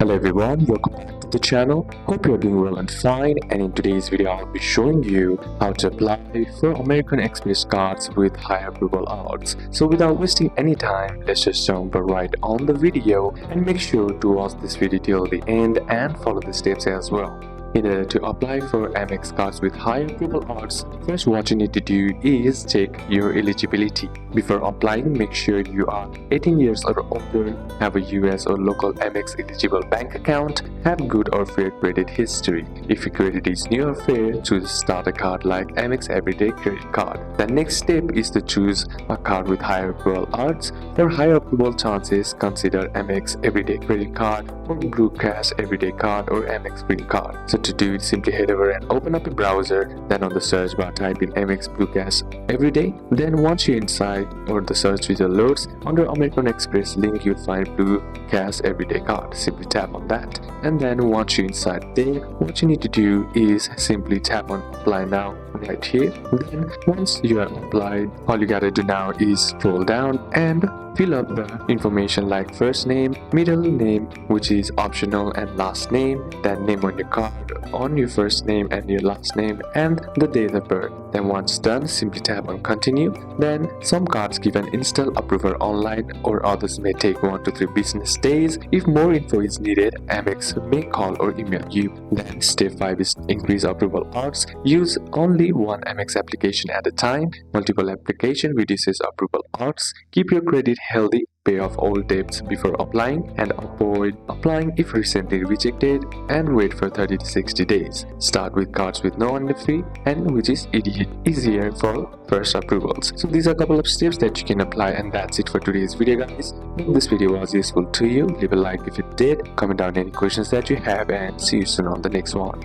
Hello everyone, welcome back to the channel. Hope you're doing well and fine, and in today's video I'll be showing you how to apply for American Express cards with high approval odds. So without wasting any time, let's just jump right on the video and make sure to watch this video till the end and follow the steps as well. In order to apply for Amex cards with high approval odds, first what you need to do is check your eligibility. Before applying, make sure you are 18 years or older, have a US or local Amex eligible bank account, have good or fair credit history. If your credit is new or fair, choose starter card like Amex Everyday Credit Card. The next step is to choose a card with higher approval odds. For higher approval chances, consider Amex Everyday Credit Card or Blue Cash Everyday Card or Amex Green Card. So to do it, simply head over and open up a browser, then on the search bar type in Amex Blue Cash Everyday. Then once you're inside or the search result loads, under American Express link you'll find Blue Cash Everyday Card. Simply tap on that, and then once you're inside there, what you need to do is simply tap on apply now right here. Then once you are applied, all you gotta do now is scroll down and fill up the information like first name, middle name, which is optional, and last name, then name on your card on your first name and your last name, and the date of birth. Then once done, simply tap on continue. Then some cards give an instant approval online, or others may take 1 to 3 business days. If more info is needed, Amex may call or email you. Then step 5 is increase approval odds. Use only one Amex application at a time. Multiple application reduces approval odds. Keep your credit healthy. Pay off all debts before applying, and avoid applying if recently rejected, and wait for 30 to 60 days. Start with cards with no annual fee, and which is easier for first approvals. So these are a couple of steps that you can apply, and that's it for today's video, guys. If this video was useful to you, leave a like if it did, comment down any questions that you have, and see you soon on the next one.